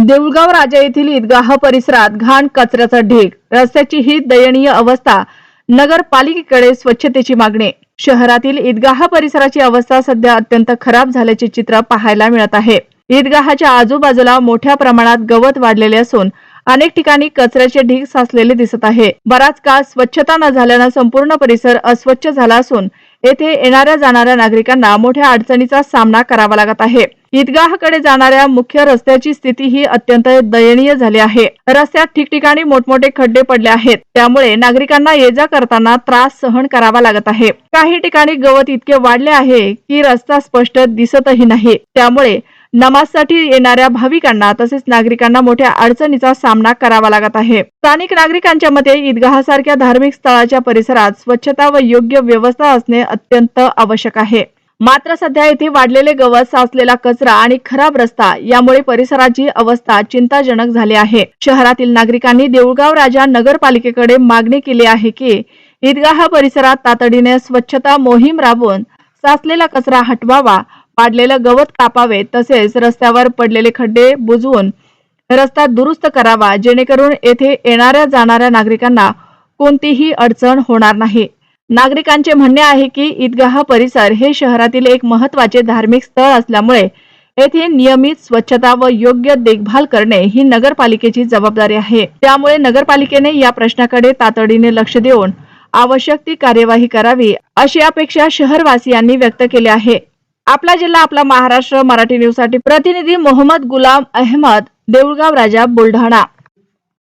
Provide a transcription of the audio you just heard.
देऊळगाव राजा येथील ईदगाह परिसरात घाण कचऱ्याचा ढीग, रस्त्याची ही दयनीय अवस्था, नगरपालिकेकडे स्वच्छतेची मागणी। शहरातील ईदगाह परिसराची अवस्था सध्या अत्यंत खराब झाल्याचे चित्र पाहायला मिळत आहे। ईदगाहच्या आजूबाजूला मोठ्या प्रमाणात गवत वाढलेले असून अनेक ठिकाणी कचऱ्याचे ढीग साचलेले दिसत आहे। बराच काळ स्वच्छता न झाल्याने संपूर्ण परिसर अस्वच्छ झाला असून येथे येणाऱ्या जाणाऱ्या नागरिकांना मोठ्या अडचणीचा सामना करावा लागत आहे। ईदगाहकडे जाणाऱ्या मुख्य रस्त्याची स्थिती ही अत्यंत दयनीय झाली आहे। रस्त्यात ठिकठिकाणी मोठमोठे खड्डे पडले आहेत, त्यामुळे नागरिकांना ये-जा करताना त्रास सहन करावा लागत आहे। काही ठिकाणी गवत इतके वाढले आहे की रस्ता स्पष्ट दिसतही नाही, त्यामुळे नमाजसाठी येणाऱ्या भाविकांना तसेच नागरिकांना मोठ्या अडचणीचा सामना करावा लागत आहे। स्थानिक नागरिकांच्या मते ईदगाहसारख्या धार्मिक स्थळाच्या परिसरात स्वच्छता व योग्य व्यवस्था असणे अत्यंत आवश्यक आहे। मात्र सध्या येथे वाढलेले गवत, साचलेला कचरा आणि खराब रस्ता यामुळे परिसराची अवस्था चिंताजनक झाली आहे। शहरातील नागरिकांनी देऊळगाव राजा नगरपालिकेकडे मागणी केली आहे की ईदगाह परिसरात तातडीने स्वच्छता मोहीम राबवून साचलेला कचरा हटवावा, वाढलेलं गवत कापावे, तसेच रस्त्यावर पडलेले खड्डे बुजवून रस्ता दुरुस्त करावा, जेणेकरून येथे येणाऱ्या जाणाऱ्या नागरिकांना कोणतीही अडचण होणार नाही। नागरिकांचे म्हणणे आहे की ईदगाह परिसर हे शहरातील एक महत्त्वाचे धार्मिक स्थळ असल्यामुळे येथे नियमित स्वच्छता व योग्य देखभाल करणे ही नगरपालिकेची जबाबदारी आहे। त्यामुळे नगरपालिकेने या प्रश्नाकडे तातडीने लक्ष देऊन आवश्यक ती कार्यवाही करावी, अशी अपेक्षा शहरवासियांनी व्यक्त केली आहे। आपला जिल्हा आपला महाराष्ट्र मराठी न्यूज साठी प्रतिनिधी मोहम्मद गुलाम अहमद, देऊळगाव राजा, बुलढाणा।